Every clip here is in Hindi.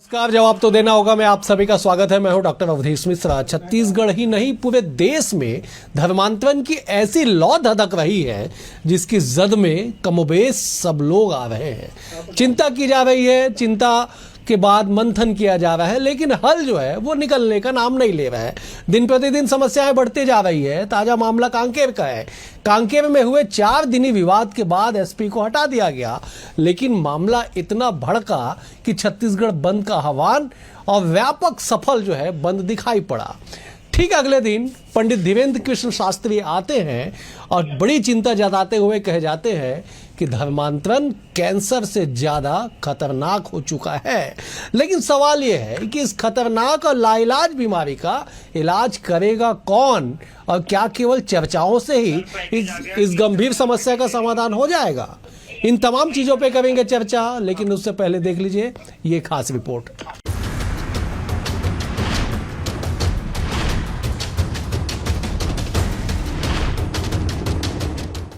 नमस्कार। जवाब तो देना होगा। मैं आप सभी का स्वागत है। मैं हूं डॉक्टर अवधेश मिश्रा। छत्तीसगढ़ ही नहीं पूरे देश में धर्मांतरण की ऐसी लौ धधक रही है जिसकी जद में कमोबेश सब लोग आ रहे हैं। चिंता की जा रही है, चिंता के बाद मंथन किया जा रहा है, लेकिन हल जो है वो निकलने का नाम नहीं ले रहा है। दिन प्रतिदिन समस्याएं बढ़ती जा रही है। ताजा मामला कांकेर का है। कांकेर में हुए 4 दिनी विवाद के बाद एसपी को हटा दिया गया, लेकिन मामला इतना भड़का कि छत्तीसगढ़ बंद का आह्वान और व्यापक सफल जो है बंद दिखाई पड़ा। ठीक अगले दिन पंडित धीरेन्द्र कृष्ण शास्त्री आते हैं और बड़ी चिंता जताते हुए कहे जाते हैं कि धर्मांतरण कैंसर से ज्यादा खतरनाक हो चुका है। लेकिन सवाल यह है कि इस खतरनाक और लाइलाज बीमारी का इलाज करेगा कौन, और क्या केवल चर्चाओं से ही इस गंभीर समस्या का समाधान हो जाएगा? इन तमाम चीजों पे करेंगे चर्चा, लेकिन उससे पहले देख लीजिए ये खास रिपोर्ट।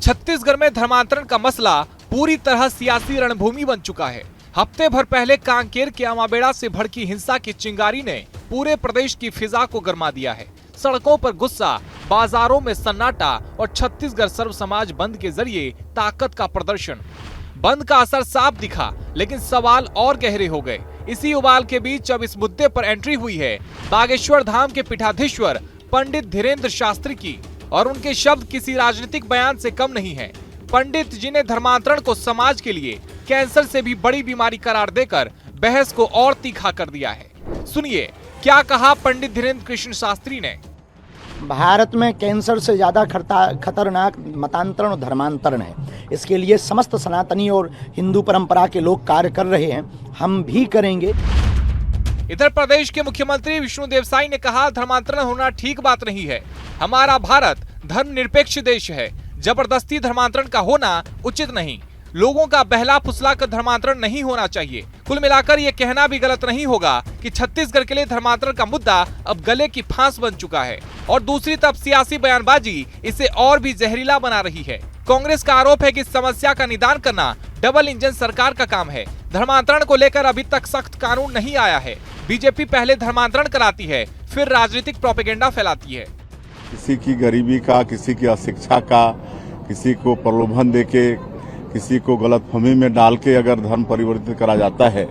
छत्तीसगढ़ में धर्मांतरण का मसला पूरी तरह सियासी रणभूमि बन चुका है। हफ्ते भर पहले कांकेर के अमाबेड़ा से भड़की हिंसा की चिंगारी ने पूरे प्रदेश की फिजा को गरमा दिया है। सड़कों पर गुस्सा, बाजारों में सन्नाटा और छत्तीसगढ़ सर्व समाज बंद के जरिए ताकत का प्रदर्शन। बंद का असर साफ दिखा, लेकिन सवाल और गहरे हो गए। इसी उबाल के बीच अब इस मुद्दे पर एंट्री हुई है बागेश्वर धाम के पीठाधीश्वर पंडित धीरेन्द्र शास्त्री की, और उनके शब्द किसी राजनीतिक बयान से कम नहीं है। पंडित जी ने धर्मांतरण को समाज के लिए कैंसर से भी बड़ी बीमारी करार देकर बहस को और तीखा कर दिया है। सुनिए क्या कहा पंडित धीरेन्द्र कृष्ण शास्त्री ने। भारत में कैंसर से ज़्यादा खतरनाक मतांतरण और धर्मांतरण है। इसके लिए समस्त सनातनी और हिंदू परंपरा के लोग कार्य कर रहे हैं, हम भी करेंगे। इधर प्रदेश के मुख्यमंत्री विष्णुदेव साई ने कहा, धर्मांतरण होना ठीक बात नहीं है। हमारा भारत धर्मनिरपेक्ष देश है। जबरदस्ती धर्मांतरण का होना उचित नहीं। लोगों का बहला फुसला कर धर्मांतरण नहीं होना चाहिए। कुल मिलाकर ये कहना भी गलत नहीं होगा कि छत्तीसगढ़ के लिए धर्मांतरण का मुद्दा अब गले की फांस बन चुका है, और दूसरी तरफ सियासी बयानबाजी इसे और भी जहरीला बना रही है। कांग्रेस का आरोप है कि समस्या का निदान करना डबल इंजन सरकार का काम है। धर्मांतरण को लेकर अभी तक सख्त कानून नहीं आया है। बीजेपी पहले धर्मांतरण कराती है, फिर राजनीतिक प्रोपेगेंडा फैलाती है। किसी की गरीबी का, किसी की अशिक्षा का, किसी को प्रलोभन देके, किसी को गलतफहमी में डाल के अगर धर्म परिवर्तित करा जाता है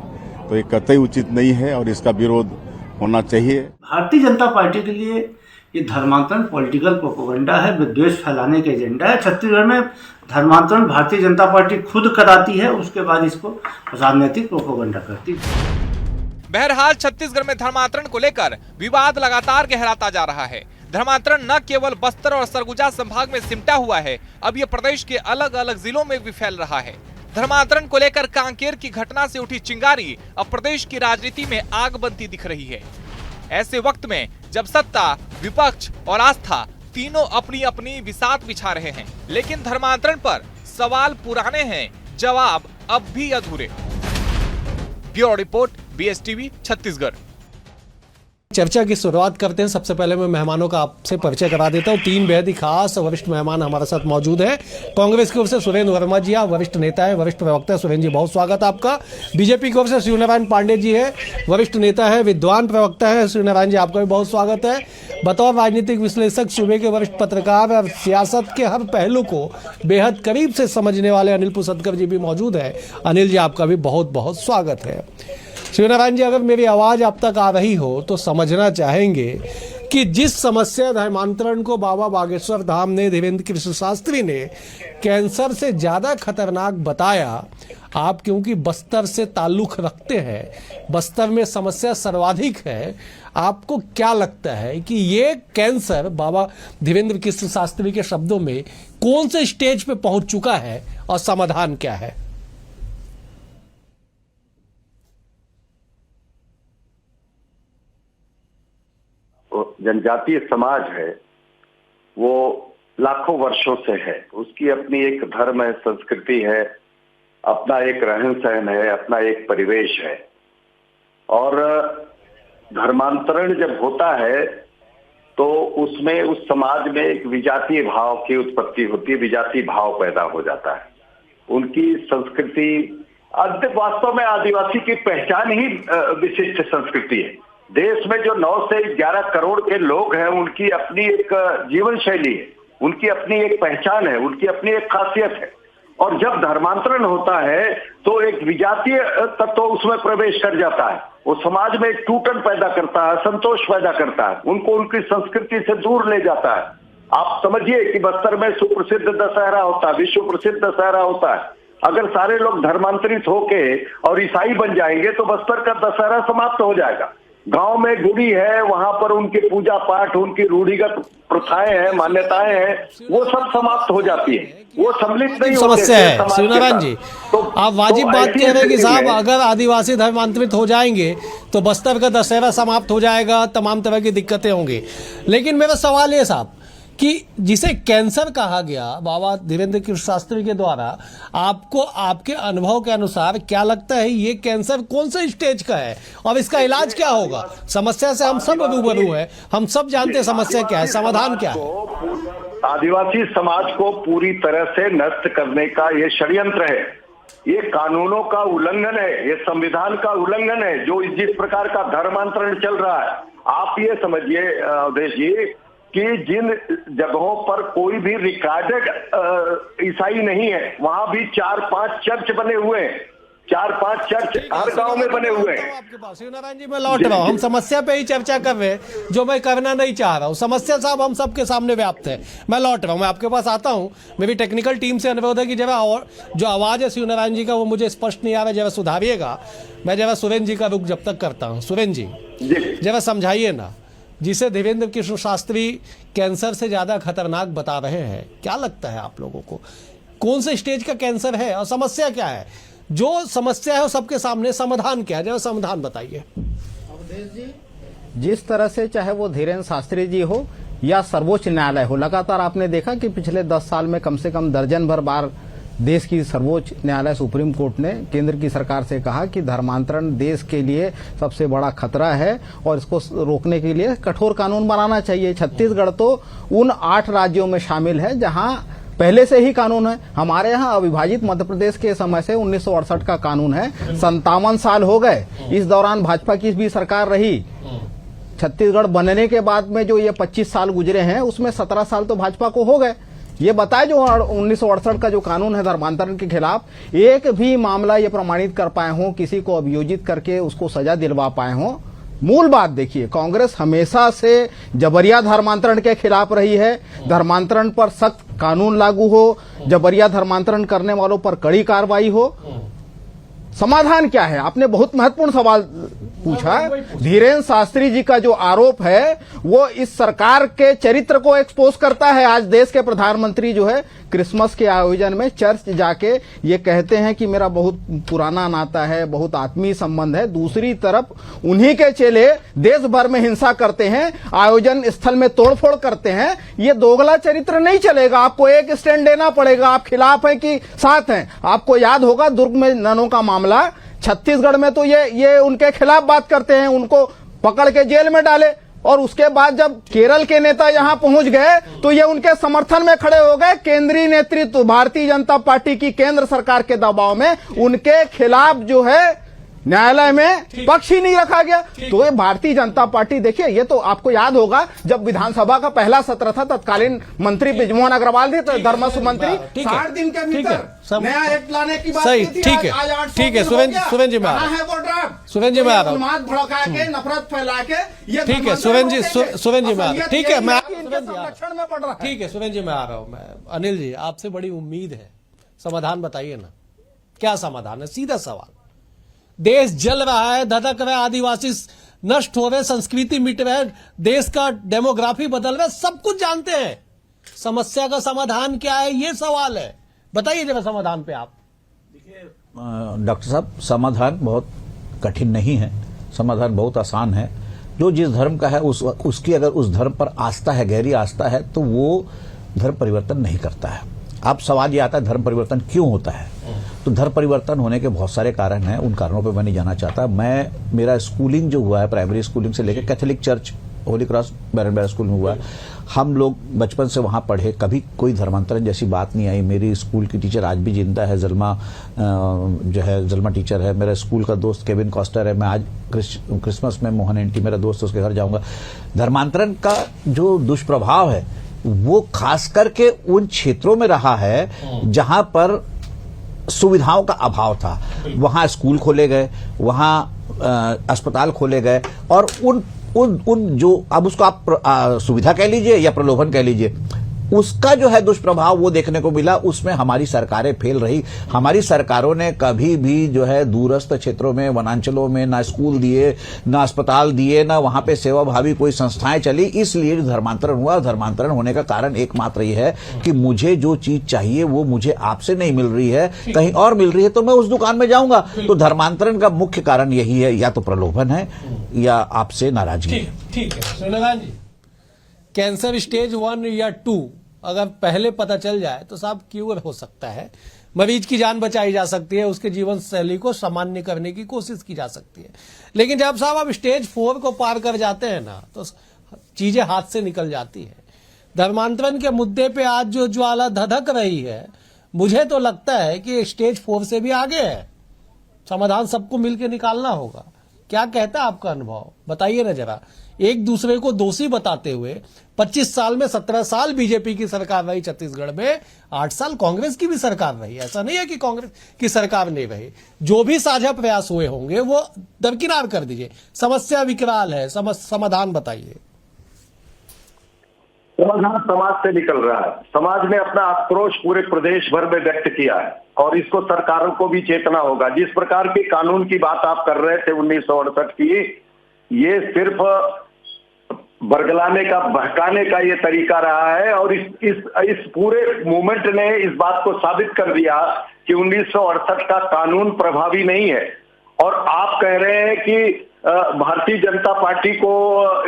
तो ये कतई उचित नहीं है और इसका विरोध होना चाहिए। भारतीय जनता पार्टी के लिए ये धर्मांतरण पॉलिटिकल प्रोपेगेंडा है, विद्वेष फैलाने का एजेंडा है। छत्तीसगढ़ में धर्मांतरण भारतीय जनता पार्टी खुद कराती है, उसके बाद इसको राजनीतिक प्रोपेगेंडा करती है। बहरहाल छत्तीसगढ़ में धर्मांतरण को लेकर विवाद लगातार गहराता जा रहा है। धर्मांतरण न केवल बस्तर और सरगुजा संभाग में सिमटा हुआ है, अब ये प्रदेश के अलग अलग जिलों में भी फैल रहा है। धर्मांतरण को लेकर कांकेर की घटना से उठी चिंगारी अब प्रदेश की राजनीति में आग बनती दिख रही है। ऐसे वक्त में जब सत्ता, विपक्ष और आस्था तीनों अपनी अपनी बिसात बिछा रहे हैं, लेकिन धर्मांतरण पर सवाल पुराने हैं, जवाब अब भी अधूरे। Bureau report, BSTV, Chhattisgarh. चर्चा की शुरुआत करते हैं। सबसे पहले मैं मेहमानों का आपसे परिचय करा देता हूं। 3 बेहद ही खास वरिष्ठ मेहमान हमारे साथ मौजूद हैं। कांग्रेस की ओर से सुरेंद्र वर्मा जी, आप वरिष्ठ नेता है, वरिष्ठ प्रवक्ता है। सुरेंद्र जी, बहुत स्वागत है आपका। बीजेपी की ओर से शिवनारायण पांडे जी है, वरिष्ठ नेता है, विद्वान प्रवक्ता है। शिवनारायण जी, आपका भी बहुत स्वागत है। बतौर राजनीतिक विश्लेषक, सूबे के वरिष्ठ पत्रकार और सियासत के हर पहलू को बेहद करीब से समझने वाले अनिल पुसदकर जी भी मौजूद है। अनिल जी, आपका भी बहुत बहुत स्वागत है। शिवनारायण जी, अगर मेरी आवाज़ आप तक आ रही हो तो समझना चाहेंगे कि जिस समस्या धर्मांतरण को बाबा बागेश्वर धाम ने, धीरेन्द्र कृष्ण शास्त्री ने कैंसर से ज़्यादा खतरनाक बताया, आप क्योंकि बस्तर से ताल्लुक़ रखते हैं, बस्तर में समस्या सर्वाधिक है, आपको क्या लगता है कि ये कैंसर बाबा धीरेन्द्र कृष्ण शास्त्री के शब्दों में कौन से स्टेज पे पहुंच चुका है और समाधान क्या है? जनजातीय समाज है, वो लाखों वर्षों से है। उसकी अपनी एक धर्म है, संस्कृति है, अपना एक रहन सहन है, अपना एक परिवेश है। और धर्मांतरण जब होता है तो उसमें उस समाज में एक विजातीय भाव की उत्पत्ति होती है, विजातीय भाव पैदा हो जाता है। उनकी संस्कृति वास्तव में आदिवासी की पहचान ही विशिष्ट संस्कृति है। देश में जो 9 से 11 करोड़ के लोग हैं, उनकी अपनी एक जीवन शैली है, उनकी अपनी एक पहचान है, उनकी अपनी एक खासियत है। और जब धर्मांतरण होता है तो एक विजातीय तत्व उसमें प्रवेश कर जाता है, वो समाज में एक टूटन पैदा करता है, असंतोष पैदा करता है, उनको उनकी संस्कृति से दूर ले जाता है। आप समझिए कि बस्तर में सुप्रसिद्ध दशहरा होता है, विश्व प्रसिद्ध दशहरा होता है। अगर सारे लोग धर्मांतरित होके और ईसाई बन जाएंगे तो बस्तर का दशहरा समाप्त हो जाएगा। गांव में गुड़ी है, वहां पर उनकी पूजा पाठ, उनकी रूढ़िगत प्रथाएं हैं, मान्यताएं हैं, वो सब समाप्त हो जाती है, वो सम्मिलित नहीं होते। समस्या है शिवनारायण जी, आप वाजिब बात कह रहे हैं कि साहब अगर आदिवासी धर्मांतरित हो जाएंगे तो बस्तर का दशहरा समाप्त हो जाएगा, तमाम तरह की दिक्कतें होंगी। लेकिन मेरा सवाल ये साहब कि जिसे कैंसर कहा गया बाबा धीरेन्द्र कृष्ण शास्त्री के द्वारा, आपको आपके अनुभव के अनुसार क्या लगता है ये कैंसर कौन से स्टेज का है और इसका इलाज क्या होगा? समस्या से हम सब रूबरू हैं, हम सब जानते हैं समस्या क्या है, समाधान क्या है। आदिवासी समाज को पूरी तरह से नष्ट करने का ये षड्यंत्र है, ये कानूनों का उल्लंघन है, ये संविधान का उल्लंघन है। जो जिस प्रकार का धर्मांतरण चल रहा है, आप ये समझिए अवधेश जी कि जिन जगहों पर कोई भी रिकॉर्डेड ईसाई नहीं है, वहां भी 4-5 चर्च बने हुए हैं, 4-5 चर्च हर गांव में बने हुए हैं। आपके पास शिवनारायण जी, मैं लौट रहा हूँ, हम समस्या पे ही चर्चा कर रहे हैं, जो मैं करना नहीं चाह रहा हूँ। समस्या साहब हम सबके सामने व्याप्त है। मैं लौट रहा हूँ, मैं आपके पास आता हूँ। मेरी टेक्निकल टीम से अनुरोध है कि जरा और जो आवाज़ है शिवनारायण जी का वो मुझे स्पष्ट नहीं आ रहा, जरा सुधारिएगा। मैं जरा सुरेंद्र जी का रुख जब तक करता हूँ। सुरेंद्र जी जरा समझाइए ना, जिसे धीरेन्द्र कृष्ण शास्त्री कैंसर से ज्यादा खतरनाक बता रहे हैं, क्या लगता है आप लोगों को कौन से स्टेज का कैंसर है और समस्या क्या है? जो समस्या है वो सबके सामने, समाधान क्या है, जरा समाधान बताइए। जिस तरह से चाहे वो धीरेन्द्र शास्त्री जी हो या सर्वोच्च न्यायालय हो, लगातार आपने देखा कि पिछले 10 साल में कम से कम दर्जन भर बार देश की सर्वोच्च न्यायालय सुप्रीम कोर्ट ने केंद्र की सरकार से कहा कि धर्मांतरण देश के लिए सबसे बड़ा खतरा है और इसको रोकने के लिए कठोर कानून बनाना चाहिए। छत्तीसगढ़ तो उन 8 राज्यों में शामिल है जहां पहले से ही कानून है। हमारे यहाँ अविभाजित मध्य प्रदेश के समय से 1968 का कानून है, 57 साल हो गए। इस दौरान भाजपा की भी सरकार रही। छत्तीसगढ़ बनने के बाद में जो ये 25 साल गुजरे हैं उसमें 17 साल तो भाजपा को हो गए। ये बताए जो 1968 का जो कानून है धर्मांतरण के खिलाफ, एक भी मामला ये प्रमाणित कर पाए हों, किसी को अभियोजित करके उसको सजा दिलवा पाए हों। मूल बात देखिए, कांग्रेस हमेशा से जबरिया धर्मांतरण के खिलाफ रही है। धर्मांतरण पर सख्त कानून लागू हो, जबरिया धर्मांतरण करने वालों पर कड़ी कार्रवाई हो। समाधान क्या है? आपने बहुत महत्वपूर्ण सवाल पूछा है। धीरेन्द्र शास्त्री जी का जो आरोप है वो इस सरकार के चरित्र को एक्सपोज करता है। आज देश के प्रधानमंत्री जो है क्रिसमस के आयोजन में चर्च जाके ये कहते हैं कि मेरा बहुत पुराना नाता है, बहुत आत्मीय संबंध है। दूसरी तरफ उन्हीं के चेले देश भर में हिंसा करते हैं, आयोजन स्थल में तोड़फोड़ करते हैं। ये दोगला चरित्र नहीं चलेगा। आपको एक स्टैंड लेना पड़ेगा। आप खिलाफ हैं कि साथ हैं? आपको याद होगा दुर्ग में ननों का मामला, छत्तीसगढ़ में तो ये उनके खिलाफ बात करते हैं, उनको पकड़ के जेल में डाले और उसके बाद जब केरल के नेता यहां पहुंच गए तो ये उनके समर्थन में खड़े हो गए। केंद्रीय नेतृत्व भारतीय जनता पार्टी की केंद्र सरकार के दबाव में उनके खिलाफ जो है न्यायालय में पक्ष ही नहीं रखा गया। तो ये भारतीय जनता पार्टी, देखिए ये तो आपको याद होगा जब विधानसभा का पहला सत्र था, तत्कालीन मंत्री बृजमोहन अग्रवाल थे, तो धर्मस्व मंत्री 60 दिन के भीतर नया एक्ट लाने की बात की थी। ठीक है सुरेंद्र जी, मैं सुरेंद्र जी मैं आ रहा हूँ, भड़का के नफरत फैला के ये ठीक है सुरेंद्र जी, सुरेंद्र जी मैं ठीक है, मैं संरक्षण में पड़ रहा है। ठीक है सुरेंद्र जी मैं आ रहा हूँ। मैं अनिल जी आपसे बड़ी उम्मीद है, समाधान बताइए ना, क्या समाधान है? सीधा सवाल। देश जल रहा है, धधक रहा है, आदिवासी नष्ट हो रहे, संस्कृति मिट रहे, देश का डेमोग्राफी बदल रहा है, सब कुछ जानते हैं। समस्या का समाधान क्या है, ये सवाल है। बताइए जरा समाधान पे आप। देखिए डॉक्टर साहब, समाधान बहुत कठिन नहीं है, समाधान बहुत आसान है। जो जिस धर्म का है उसकी अगर उस धर्म पर आस्था है, गहरी आस्था है, तो वो धर्म परिवर्तन नहीं करता है। अब सवाल ये आता है धर्म परिवर्तन क्यों होता है? तो धर्म परिवर्तन होने के बहुत सारे कारण हैं, उन कारणों पे मैं नहीं जाना चाहता। मेरा स्कूलिंग जो हुआ है, प्राइमरी स्कूलिंग से लेकर कैथोलिक चर्च होली क्रॉस बैरन स्कूल में हुआ। हम लोग बचपन से वहाँ पढ़े, कभी कोई धर्मांतरण जैसी बात नहीं आई। मेरी स्कूल की टीचर आज भी जिंदा है, जलमा टीचर है। मेरा स्कूल का दोस्त केविन कॉस्टर है। मैं आज क्रिसमस में मोहन एंटी मेरा दोस्त, उसके घर जाऊंगा। धर्मांतरण का जो दुष्प्रभाव है वो खास करके उन क्षेत्रों में रहा है जहां पर सुविधाओं का अभाव था। वहां स्कूल खोले गए, वहां अस्पताल खोले गए, और उन जो अब उसको आप सुविधा कह लीजिए या प्रलोभन कह लीजिए, उसका जो है दुष्प्रभाव वो देखने को मिला। उसमें हमारी सरकारें फेल रही। हमारी सरकारों ने कभी भी जो है दूरस्थ क्षेत्रों में, वनांचलों में ना स्कूल दिए, ना अस्पताल दिए, ना वहां पे सेवाभावी कोई संस्थाएं चली। इसलिए धर्मांतरण हुआ। धर्मांतरण होने का कारण एकमात्र ये है कि मुझे जो चीज चाहिए वो मुझे आपसे नहीं मिल रही है, कहीं और मिल रही है, तो मैं उस दुकान में जाऊंगा। तो धर्मांतरण का मुख्य कारण यही है, या तो प्रलोभन है या आपसे नाराजगी। ठीक है सोनाराम जी, कैंसर स्टेज 1 या 2 अगर पहले पता चल जाए तो साहब क्यूर हो सकता है, मरीज की जान बचाई जा सकती है, उसके जीवन शैली को सामान्य करने की कोशिश की जा सकती है। लेकिन जब साहब आप स्टेज 4 को पार कर जाते हैं ना, तो चीजें हाथ से निकल जाती है। धर्मांतरण के मुद्दे पे आज जो ज्वाला धधक रही है, मुझे तो लगता है कि स्टेज 4 से भी आगे है। समाधान सबको मिलकर निकालना होगा। क्या कहता है आपका अनुभव, बताइए ना जरा। एक दूसरे को दोषी बताते हुए 25 साल में 17 साल बीजेपी की सरकार रही छत्तीसगढ़ में, 8 साल कांग्रेस की भी सरकार रही। ऐसा नहीं है कि कांग्रेस की सरकार नहीं रही। जो भी साझा प्रयास हुए होंगे वो दरकिनार कर दीजिए। समस्या विकराल है, समाधान बताइए। समाधान समाज से निकल रहा है। समाज ने अपना आक्रोश पूरे प्रदेश भर में व्यक्त किया है और इसको सरकारों को भी चेतना होगा। जिस प्रकार के कानून की बात आप कर रहे थे 1968 की, ये सिर्फ बरगलाने का, बहकाने का ये तरीका रहा है। और इस पूरे मूवमेंट ने इस बात को साबित कर दिया कि 1968 का कानून प्रभावी नहीं है। और आप कह रहे हैं कि भारतीय जनता पार्टी को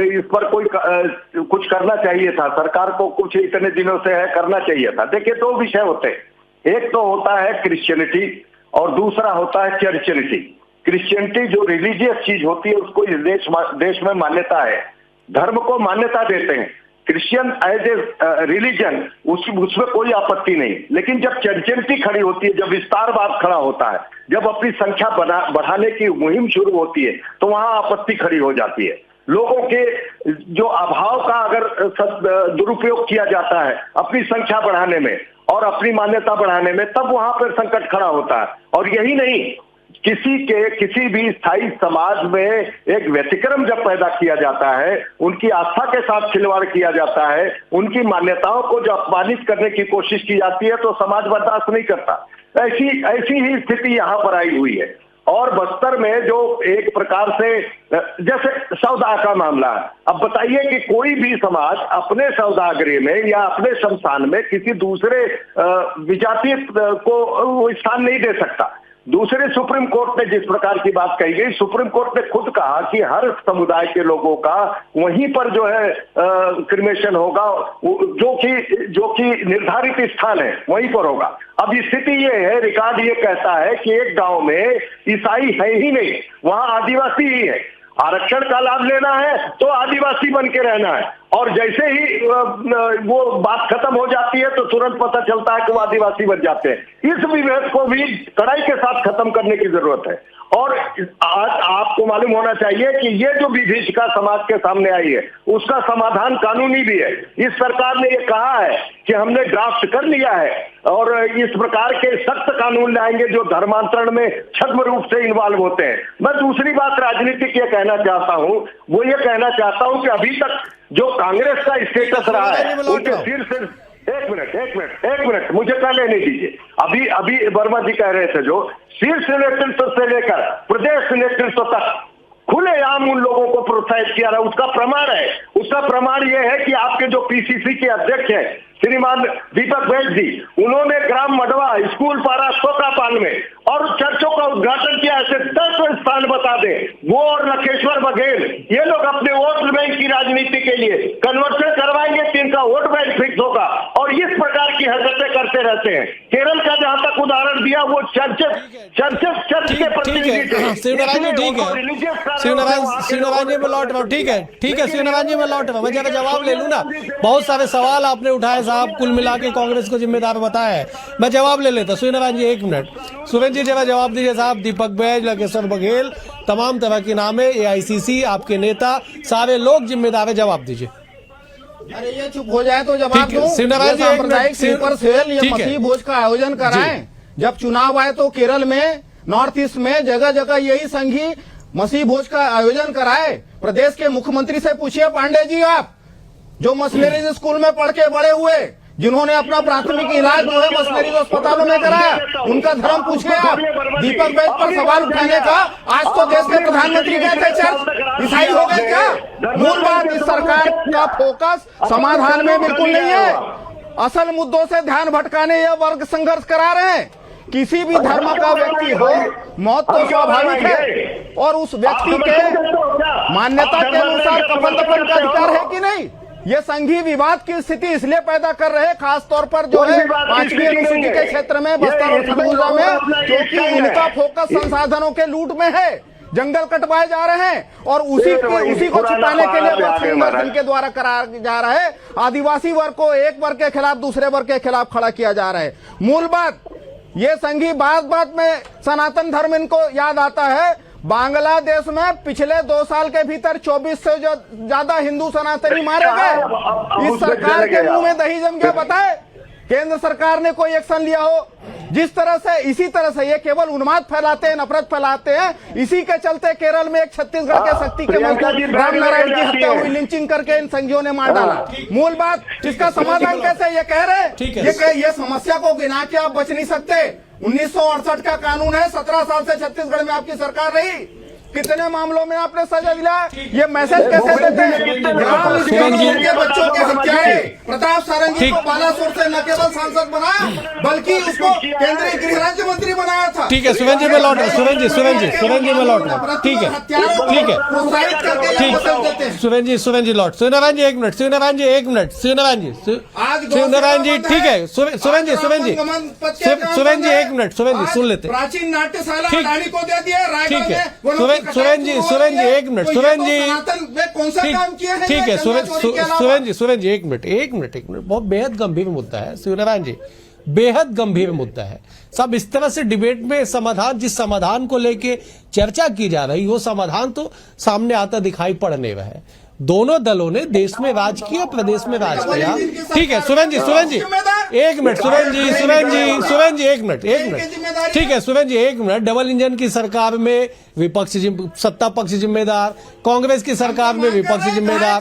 इस पर कोई कुछ करना चाहिए था, सरकार को कुछ इतने दिनों से है करना चाहिए था। देखिए, दो विषय होते हैं। एक तो होता है क्रिश्चियनिटी और दूसरा होता है चर्चियनिटी। क्रिश्चियनिटी जो रिलीजियस चीज होती है उसको इस देश में मान्यता है, धर्म को मान्यता देते हैं। क्रिश्चियन एज ए रिलीजन उसमें कोई आपत्ति नहीं। लेकिन जब चर्चियनिटी खड़ी होती है, जब विस्तारवाद खड़ा होता है, जब अपनी संख्या बढ़ाने की मुहिम शुरू होती है, तो वहां आपत्ति खड़ी हो जाती है। लोगों के जो अभाव का अगर दुरुपयोग किया जाता है अपनी संख्या बढ़ाने में और अपनी मान्यता बढ़ाने में, तब वहां पर संकट खड़ा होता है। और यही नहीं, किसी भी स्थायी समाज में एक व्यतिक्रम जब पैदा किया जाता है, उनकी आस्था के साथ खिलवाड़ किया जाता है, उनकी मान्यताओं को जो अपमानित करने की कोशिश की जाती है, तो समाज बर्दाश्त नहीं करता। ऐसी ही स्थिति यहाँ पर आई हुई है। और बस्तर में जो एक प्रकार से जैसे सौदा का मामला है, अब बताइए कि कोई भी समाज अपने सौदागृह में या अपने शमशान में किसी दूसरे विजातीय को स्थान नहीं दे सकता। दूसरे सुप्रीम कोर्ट ने जिस प्रकार की बात कही गई, सुप्रीम कोर्ट ने खुद कहा कि हर समुदाय के लोगों का वहीं पर जो है क्रिमेशन होगा, जो कि निर्धारित स्थान है वहीं पर होगा। अब स्थिति ये है, रिकॉर्ड ये कहता है कि एक गांव में ईसाई है ही नहीं, वहां आदिवासी ही है। आरक्षण का लाभ लेना है तो आदिवासी बन के रहना है, और जैसे ही वो बात खत्म हो जाती है तो तुरंत पता चलता है कि वो आदिवासी बन जाते हैं। इस विभेद को भी कड़ाई के साथ खत्म करने की जरूरत है। और आज आपको मालूम होना चाहिए कि ये जो विभीषिका समाज के सामने आई है उसका समाधान कानूनी भी है। इस सरकार ने ये कहा है कि हमने ड्राफ्ट कर लिया है और इस प्रकार के सख्त कानून लाएंगे जो धर्मांतरण में छद्म रूप से इन्वॉल्व होते हैं। मैं दूसरी बात राजनीतिक ये कहना चाहता हूं, वो ये कहना चाहता हूं कि अभी तक जो कांग्रेस का स्टेटस रहा है उनके सिर से एक मिनट मुझे कह लेने दीजिए। अभी वर्मा जी कह रहे थे, जो शीर्ष नेतृत्व से लेकर प्रदेश नेतृत्व तक खुलेआम उन लोगों को प्रोत्साहित किया रहा, उसका प्रमाण है। उसका प्रमाण यह है कि आपके जो पीसीसी के अध्यक्ष हैं श्रीमान दीपक बैठ जी, उन्होंने ग्राम मडवा, स्कूल पारा, सोकापाल में और चर्चों का उद्घाटन किया। ऐसे 10 स्थान बता दे, वो और लखेश्वर बघेल, ये लोग अपने वोट बैंक की राजनीति के लिए कन्वर्शन करवाएंगे, तो इनका वोट बैंक फिक्स होगा, और इस प्रकार की हरकतें करते रहते हैं। केरल का जहां तक उदाहरण दिया, वो चर्च के प्रतिनिधि थे। शिवनारायण जी ठीक है, शिवनारायण जी में लौट रहा हूँ, ठीक है शिवनारायण जी में लौट रहा हूँ, मैं जरा जवाब ले लूँ ना। बहुत सारे सवाल आपने उठाए साहब, कुल मिला के कांग्रेस को जिम्मेदार बताया है, मैं जवाब ले लेता। शिवनारायण जी 1 मिनट, सुरेंद्र जी जरा जवाब दीजिए साहब। दीपक बैज, लकेश्वर बघेल, तमाम तरह के नाम है, AICC, आपके नेता, सारे लोग जिम्मेदार है, जवाब दीजिए। अरे ये चुप हो जाए तो जवाब दो। शिवनारायण जी सांप्रदायिक स्लीपर सेल ये मसीह भोज का आयोजन कराएं। जब चुनाव आए तो केरल में, नॉर्थ ईस्ट में जगह जगह यही संघी मसीह भोज का आयोजन कराए। प्रदेश के मुख्यमंत्री से पूछिए पांडे जी, आप जो मशीनरीज स्कूल में पढ़ के बड़े हुए, जिन्होंने अपना प्राथमिक इलाज जो है मशीनरीज अस्पतालों में कराया, उनका धर्म पूछिए आप। दीपक बैज पर सवाल उठाने का, आज तो देश के प्रधानमंत्री गए थे चर्च, ईसाई हो गए क्या? मूल बात, इस सरकार का फोकस समाधान में बिल्कुल नहीं है, असल मुद्दों से ध्यान भटकाने ये वर्ग संघर्ष करा रहे हैं। किसी भी धर्म का व्यक्ति हो, मौत तो स्वाभाविक है, और उस व्यक्ति के मान्यता के अनुसार कफन दफन का अधिकार है कि नहीं? ये संघी विवाद की स्थिति इसलिए पैदा कर रहे हैं, खासतौर पर जो है 5वीं अनुसूची के क्षेत्र में, बस्तर और सरगुजा में, क्योंकि इनका फोकस संसाधनों के लूट में है। जंगल कटवाए जा रहे हैं, और उसी को छिपाने के लिए संघर्ष इनके द्वारा कराया जा रहा है। आदिवासी वर्ग को एक वर्ग के खिलाफ दूसरे वर्ग के खिलाफ खड़ा किया जा रहा है। मूल बात, ये संघी बात में सनातन धर्म इनको याद आता है। बांग्लादेश में पिछले 2 साल के भीतर 24 से ज्यादा हिंदू सनातनी मारे गए। इस सरकार के मुंह में दही जम गया, बताए केंद्र सरकार ने कोई एक्शन लिया हो? जिस तरह से, इसी तरह से ये केवल उन्माद फैलाते हैं, नफरत फैलाते हैं। इसी के चलते केरल में एक छत्तीसगढ़ के शक्ति के मंत्री रामनारायण की हत्या हुई, लिंचिंग करके इन संघियों ने मार डाला। मूल बात, इसका समाधान कैसे? ये कह रहे ये समस्या को गिना के आप बच नहीं सकते। 1968 का कानून है, 17 साल से छत्तीसगढ़ में आपकी सरकार रही, कितने मामलों में आपने सजा दिला? ये मैसेज कैसे देते हैं? के बच्चों के हत्यारे प्रताप सारंगी को बालासोर से न केवल सांसद बनाया, बल्कि उसको केंद्रीय गृह राज्य मंत्री बनाया था। ठीक है, सुरेंद्र जी में लौट रहा, सुरेंद्र जी में लौट रहा, ठीक है, प्रोत्साहित करके सुरेंद्र जी लौट। शिवनारायण जी 1 मिनट, शिवनारायण जी 1 मिनट, शिवनारायण जी ठीक है, सुरेंद्र जी 1 मिनट, सुरेंद्र जी सुन लेते। प्राचीन नाट्यशाला अडानी को दे दिया, ठीक है, सुरेंद्र जी 1 मिनट, सुरेंद्र जी कौन सा काम किया है? ठीक है, सुरेंद्र जी 1 मिनट, बहुत बेहद गंभीर मुद्दा है शिवनारायण जी, बेहद गंभीर मुद्दा है। सब इस तरह से डिबेट में समाधान, जिस समाधान को लेके चर्चा की जा रही, वो समाधान तो सामने आता दिखाई पड़ नहीं रहा है। दोनों दलों ने देश में राज किया, प्रदेश में राज किया। ठीक है सुरेंद्र जी 1 मिनट, सुरेंद्र जी 1 मिनट, ठीक है सुरेंद्र जी 1 मिनट। डबल इंजन की सरकार में विपक्ष, सत्ता पक्ष जिम्मेदार, कांग्रेस की सरकार में विपक्ष जिम्मेदार।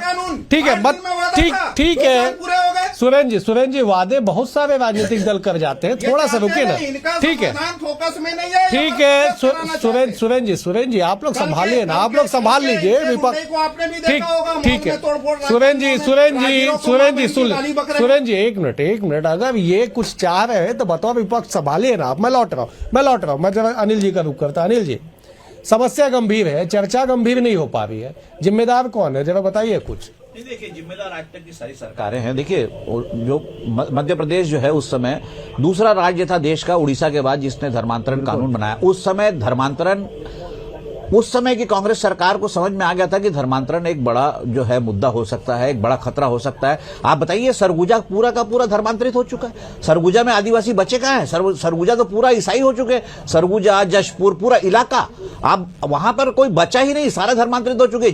ठीक है, ठीक है सुरेंद्र जी, वादे बहुत सारे राजनीतिक दल कर जाते हैं, थोड़ा सा रुके ना। ठीक है सुरेंद्र जी आप लोग संभालिए ना, आप लोग संभाल लीजिए विपक्ष। ठीक है सुरेंद्र जी सुरेंद्र जी 1 मिनट, अगर ये कुछ चाह रहे हैं तो बताओ, विपक्ष संभालिए ना आप। मैं लौट रहा हूँ, मैं जरा अनिल जी का रुख करता। अनिल जी, समस्या गंभीर है, चर्चा गंभीर नहीं हो पा रही है, जिम्मेदार कौन है, जरा बताइए कुछ। देखिए, जिम्मेदार आज तक की सारी सरकारें हैं। देखिए, जो मध्य प्रदेश जो है, उस समय दूसरा राज्य था देश का उड़ीसा के बाद जिसने धर्मांतरण कानून बनाया। उस समय धर्मांतरण, उस समय की कांग्रेस सरकार को समझ में आ गया था कि धर्मांतरण एक बड़ा जो है मुद्दा हो सकता है, एक बड़ा खतरा हो सकता है। आप बताइए, सरगुजा पूरा का पूरा धर्मांतरित हो चुका है। सरगुजा में आदिवासी बचे कहाँ हैं? सरगुजा तो पूरा ईसाई हो चुके हैं। सरगुजा, जशपुर, पूरा इलाका, अब वहां पर कोई बचा ही नहीं, सारे धर्मांतरित हो चुके।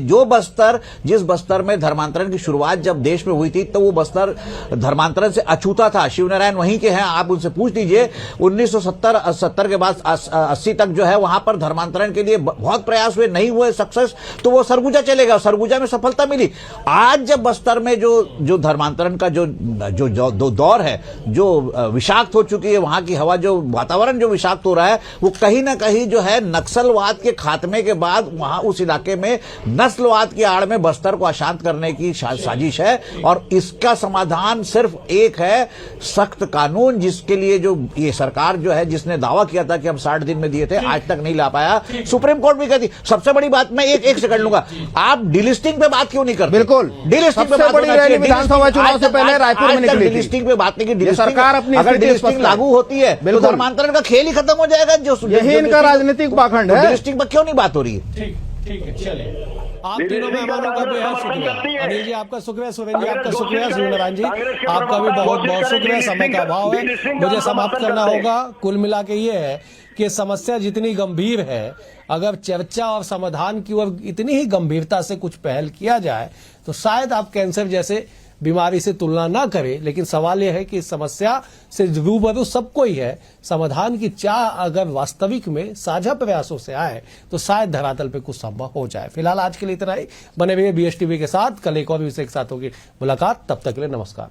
जिस बस्तर में धर्मांतरण की शुरुआत जब देश में हुई थी, तो वो बस्तर धर्मांतरण से अछूता था। शिवनारायण वहीं के हैं, आप उनसे पूछ लीजिए। 1970 के बाद 80 तक जो है वहां पर धर्मांतरण के लिए बहुत प्रयास हुए, नहीं हुए सक्सेस, तो वो सरगुजा चलेगा, सरगुजा में सफलता मिली। आज जब बस्तर में जो धर्मांतरण का जो दौर है, जो विषाक्त हो चुकी है, वहां की हवा, जो वातावरण जो विषाक्त हो रहा है, वो कहीं ना कहीं जो है नक्सलवाद के खात्मे के बाद वहां उस इलाके में नस्लवाद की आड़ में बस्तर को अशांत करने की साजिश है। और इसका समाधान सिर्फ एक है, सख्त कानून, जिसके लिए जो ये सरकार जो है, जिसने दावा किया था कि हम 60 दिन में दिए थे, आज तक नहीं ला पाया। सुप्रीम कोर्ट भी रहती। सबसे बड़ी बात मैं एक सेकंड लूंगा, आप डिलिस्टिंग पे बात क्यों नहीं करते? बिल्कुल, डिलिस्टिंग पे सबसे बात बड़ी होना चाहिए। रैली विधानसभा चुनाव से पहले रायपुर में निकली थी। डिलिस्टिंग पे बात नहीं की। ये सरकार अपनी अगर स्थिति डिलिस्टिंग स्पष्ट लागू होती है तो बिल्कुल। धर्मांतरण का खेल ही खत्म हो जाएगा। यही इनका राजनीतिक पाखंड है। डिलिस्टिंग पर क्यों नहीं बात हो रही है? ठीक है, चलिए। आप तीनों मेहमानों का बेहद शुक्रिया। अनिल जी आपका शुक्रिया, सुरेंद्र जी आपका शुक्रिया, सूर्यनारायण जी आपका भी बहुत बहुत शुक्रिया। समय का अभाव है, मुझे समाप्त करना होगा। कुल मिला के ये है कि समस्या जितनी गंभीर है, अगर चर्चा और समाधान की ओर इतनी ही गंभीरता से कुछ पहल किया जाए तो शायद आप कैंसर जैसे बीमारी से तुलना ना करें। लेकिन सवाल यह है कि इस समस्या से रूबरू सबको ही है। समाधान की चाह अगर वास्तविक में साझा प्रयासों से आए तो शायद धरातल पे कुछ संभव हो जाए। फिलहाल आज के लिए इतना ही। बने हुए BSTV के साथ, कल एक और विषय के साथ होगी मुलाकात। तब तक के लिए नमस्कार।